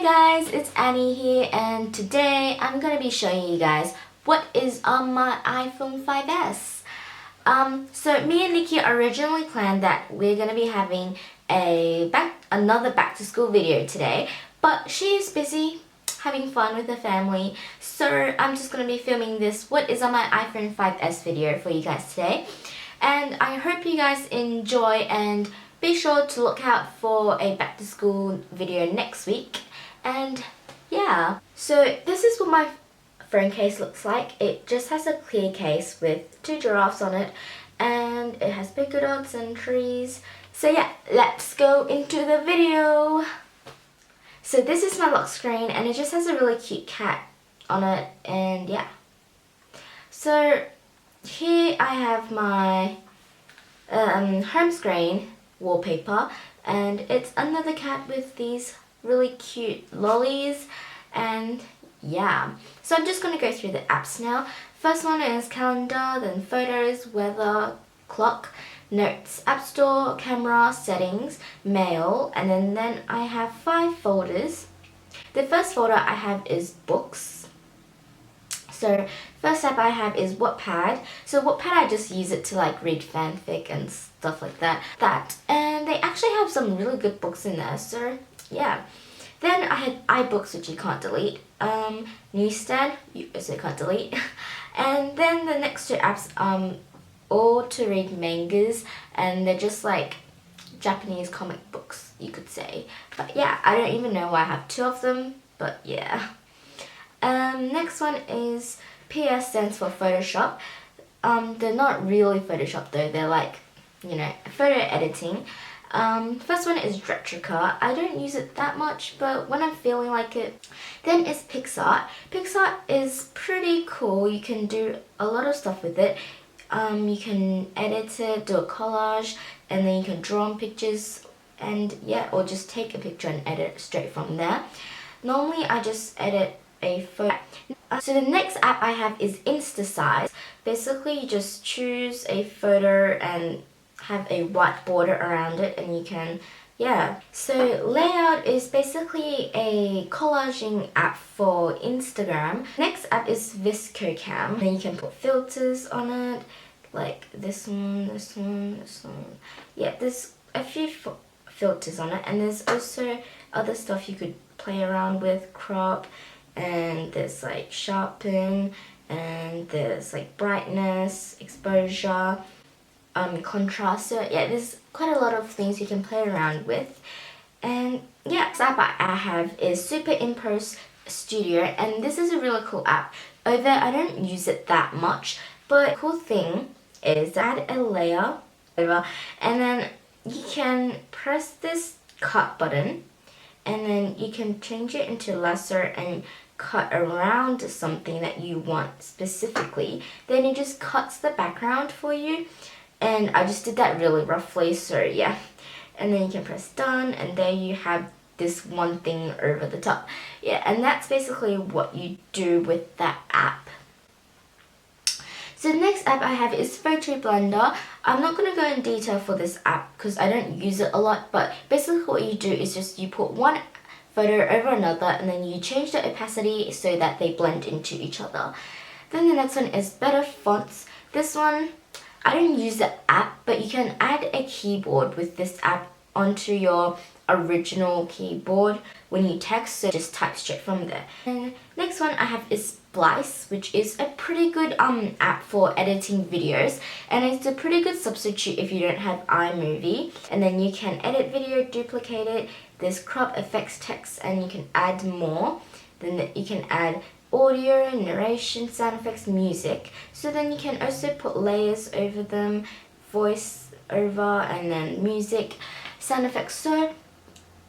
guys, it's Annie here, and today I'm gonna be showing you guys what is on my iPhone 5S. So me and Nikki originally planned that we're gonna be having another back to school video today, but she's busy having fun with the family, so I'm just gonna be filming this what is on my iPhone 5S video for you guys today. And I hope you guys enjoy, and be sure to look out for a back to school video next week. And yeah, so this is what my phone case looks like. It just has a clear case with two giraffes on it, and it has polka dots and trees. So yeah, let's go into the video. So this is my lock screen, and it just has a really cute cat on it, and yeah. So here I have my home screen wallpaper, and it's another cat with these really cute lollies, and yeah. So I'm just going to go through the apps now. First one is calendar, then photos, weather, clock, notes, app store, camera, settings, mail, and then I have 5 folders. The first folder I have is books. So first app I have is Wattpad. So Wattpad, I just use it to like read fanfic and stuff like that. And they actually have some really good books in there, so yeah. Then I had iBooks, which you can't delete. Newsstand, you also can't delete. And then the next 2 apps, all to read mangas, and they're just like Japanese comic books, you could say. But yeah, I don't even know why I have 2 of them, but yeah. Next one is PS, stands for Photoshop. They're not really Photoshop though, they're like, you know, photo editing. First one is Retrica. I don't use it that much, but when I'm feeling like it. Then is PixArt. PixArt is pretty cool. You can do a lot of stuff with it. You can edit it, do a collage, and then you can draw on pictures, and yeah, or just take a picture and edit straight from there. Normally I just edit a photo. So the next app I have is InstaSize. Basically you just choose a photo and have a white border around it, and you can, yeah. So Layout is basically a collaging app for Instagram. Next app is ViscoCam. Then you can put filters on it, like this one, this one, this one. Yeah, there's a few filters on it, and there's also other stuff you could play around with, crop, and there's like sharpen, and there's like brightness, exposure, contrast. So yeah, there's quite a lot of things you can play around with. And yeah, next app I have is Superimpose Studio, and this is a really cool app. Although I don't use it that much, but the cool thing is add a layer over, and then you can press this cut button, and then you can change it into lasso and cut around something that you want specifically. Then it just cuts the background for you, and I just did that really roughly, so yeah. And then you can press done, and there you have this one thing over the top. Yeah, and that's basically what you do with that app. So the next app I have is Photo Blender. I'm not going to go in detail for this app because I don't use it a lot, but basically what you do is just you put one photo over another, and then you change the opacity so that they blend into each other. Then the next one is Better Fonts. This one, I don't use the app, but you can add a keyboard with this app onto your original keyboard when you text, so just type straight from there. And next one I have is Splice, which is a pretty good app for editing videos, and it's a pretty good substitute if you don't have iMovie. And then you can edit video, duplicate it, there's crop, effects, text, and you can add more. Then you can add audio, narration, sound effects, music. So then you can also put layers over them, voice over, and then music, sound effects. So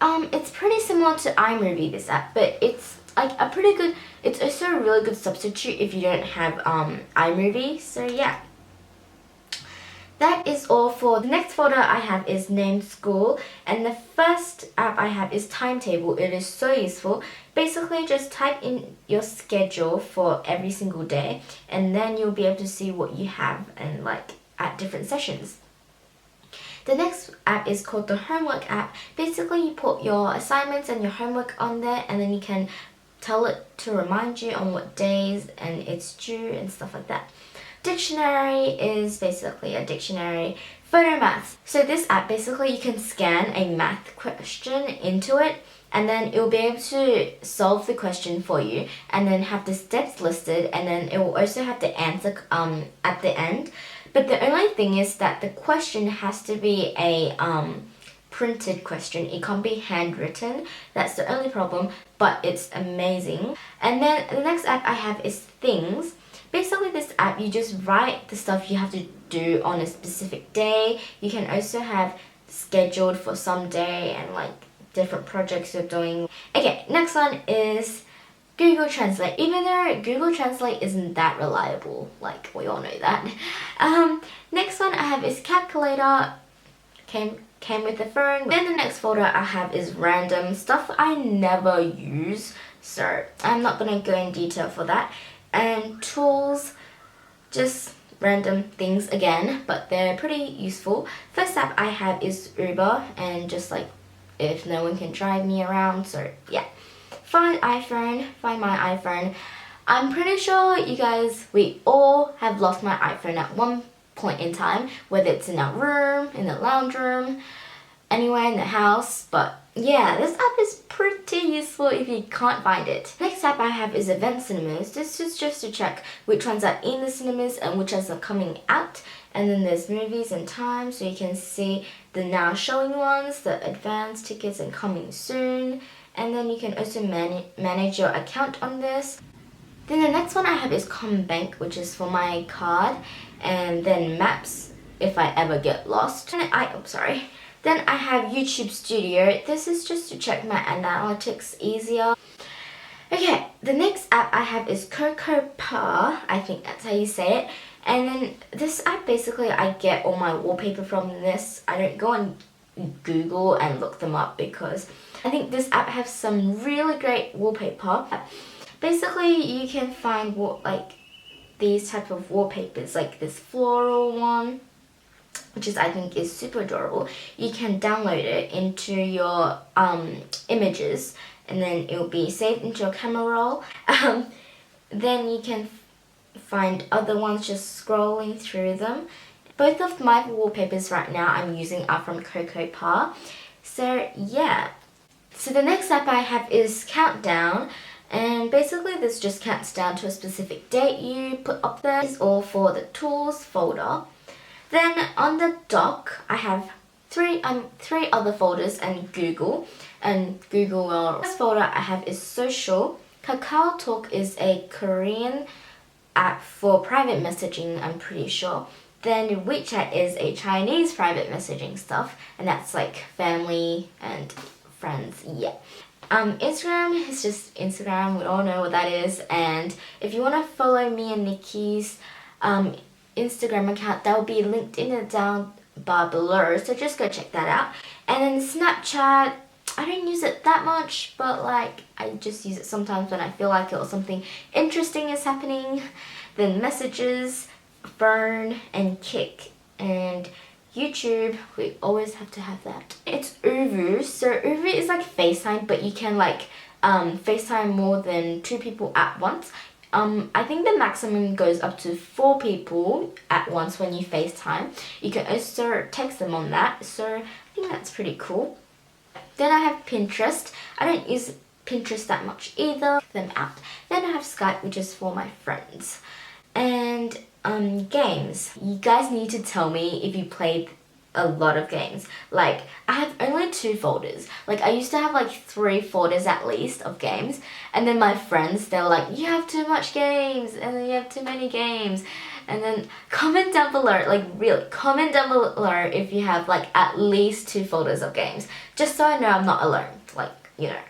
it's pretty similar to iMovie, this app, but it's like a pretty good, it's also a really good substitute if you don't have iMovie. So yeah, that is all for the next folder I have is Named School, and the first app I have is Timetable. It is so useful. Basically just type in your schedule for every single day, and then you'll be able to see what you have and like at different sessions. The next app is called the homework app. Basically, you put your assignments and your homework on there, and then you can tell it to remind you on what days and it's due and stuff like that. Dictionary is basically a dictionary. Photo math. So this app, basically you can scan a math question into it, and then it will be able to solve the question for you and then have the steps listed, and then it will also have the answer at the end. But the only thing is that the question has to be a printed question. It can't be handwritten. That's the only problem, but it's amazing. And then the next app I have is Things. Basically, this app, you just write the stuff you have to do on a specific day. You can also have scheduled for some day and like different projects you're doing. Okay, next one is Google Translate. Even though Google Translate isn't that reliable, like we all know that. Next one I have is Calculator. Came with the phone. Then the next folder I have is random stuff I never use, so I'm not gonna go in detail for that. And tools, just random things again, but they're pretty useful. First app I have is Uber, and just like if no one can drive me around, so yeah. Find my iPhone. I'm pretty sure you guys, we all have lost my iPhone at one point in time, whether it's in our room, in the lounge room, anywhere in the house. But yeah, this app is pretty useful if you can't find it. Next app I have is Event Cinemas. This is just to check which ones are in the cinemas and which ones are coming out. And then there's movies and time, so you can see the now showing ones, the advanced tickets and coming soon. And then you can also manage your account on this. Then the next one I have is Bank, which is for my card. And then Maps, if I ever get lost. Then I have YouTube Studio. This is just to check my analytics easier. Okay, the next app I have is CocoPa. I think that's how you say it. And then this app, basically I get all my wallpaper from this. I don't go on Google and look them up because I think this app has some really great wallpaper. Basically, you can find like these type of wallpapers, like this floral one, which is I think is super adorable. You can download it into your images, and then it will be saved into your camera roll. Then you can find other ones just scrolling through them. Both of my wallpapers right now I'm using are from CocoPa. So yeah. So the next app I have is Countdown. And basically this just counts down to a specific date you put up there. It's all for the tools folder. Then on the dock I have three other folders and Google. And Google, well, this folder I have is social. Kakao Talk is a Korean app for private messaging, I'm pretty sure. Then WeChat is a Chinese private messaging stuff, and that's like family and friends, yeah. Instagram is just Instagram, we all know what that is. And if you want to follow me and Nikki's Instagram account, that will be linked in the down bar below, so just go check that out. And then Snapchat, I don't use it that much, but like I just use it sometimes when I feel like it or something interesting is happening. Then Messages, Phone, and Kick. And YouTube, we always have to have that. It's Uvu. So Uvu is like FaceTime, but you can like FaceTime more than 2 people at once. I think the maximum goes up to 4 people at once when you FaceTime. You can also text them on that, so I think that's pretty cool. Then I have Pinterest. I don't use Pinterest that much either. Them out. Then I have Skype, which is for my friends. And games. You guys need to tell me if you played a lot of games. Like, I have only 2 folders. Like, I used to have like 3 folders at least of games. And then my friends, they're like, you have too much games. And then you have too many games. And then comment down below, like really, comment down below if you have like at least 2 folders of games. Just so I know I'm not alone, like, you know.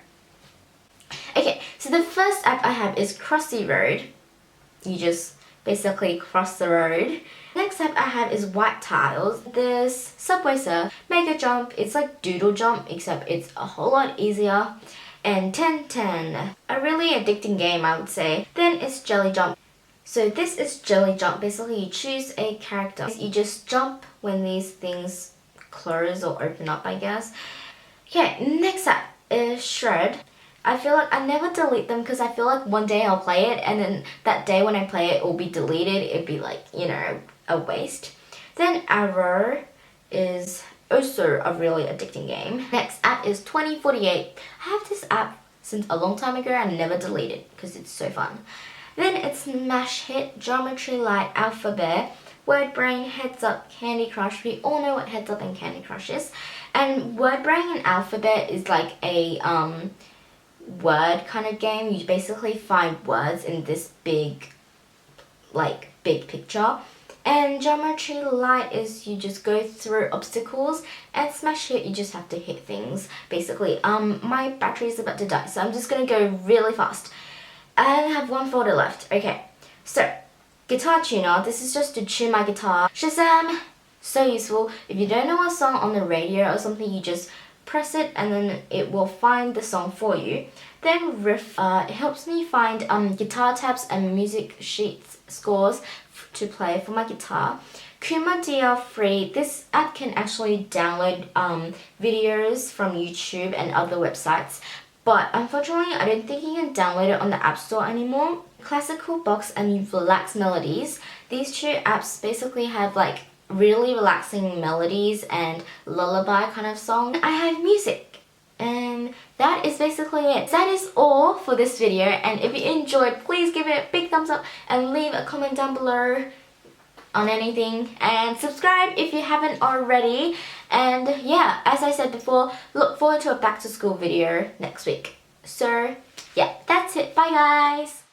Okay, so the first app I have is Crossy Road. You just basically cross the road. Next app I have is White Tiles. There's Subway Surf, Mega Jump. It's like Doodle Jump, except it's a whole lot easier. And 10-10, a really addicting game, I would say. Then it's Jelly Jump. So this is Jelly Jump. Basically, you choose a character. You just jump when these things close or open up, I guess. Okay, next app is Shred. I feel like I never delete them because I feel like one day I'll play it and then that day when I play it will be deleted. It'd be like, you know, a waste. Then Arrow is also a really addicting game. Next app is 2048. I have this app since a long time ago and never deleted because it's so fun. Then it's Smash Hit, Geometry Light, Alphabet, Word Brain, Heads Up, Candy Crush. We all know what Heads Up and Candy Crush is. And Word Brain and Alphabet is like a word kind of game. You basically find words in this big picture. And Geometry Light is you just go through obstacles, and Smash Hit you just have to hit things. Basically, my battery is about to die, so I'm just gonna go really fast. I have one folder left. Okay, so Guitar Tuner. This is just to tune my guitar. Shazam! So useful. If you don't know a song on the radio or something, you just press it and then it will find the song for you. Then Riff, it helps me find guitar tabs and music sheets scores to play for my guitar. Kuma DR3, this app can actually download videos from YouTube and other websites, but unfortunately I don't think you can download it on the App Store anymore. Classical Box and Relax Melodies, these two apps basically have like really relaxing melodies and lullaby kind of song. I have music, and that is basically it. That is all for this video, and if you enjoyed, please give it a big thumbs up and leave a comment down below on anything, and subscribe if you haven't already. And yeah, as I said before, look forward to a back to school video next week. So yeah, that's it. Bye guys.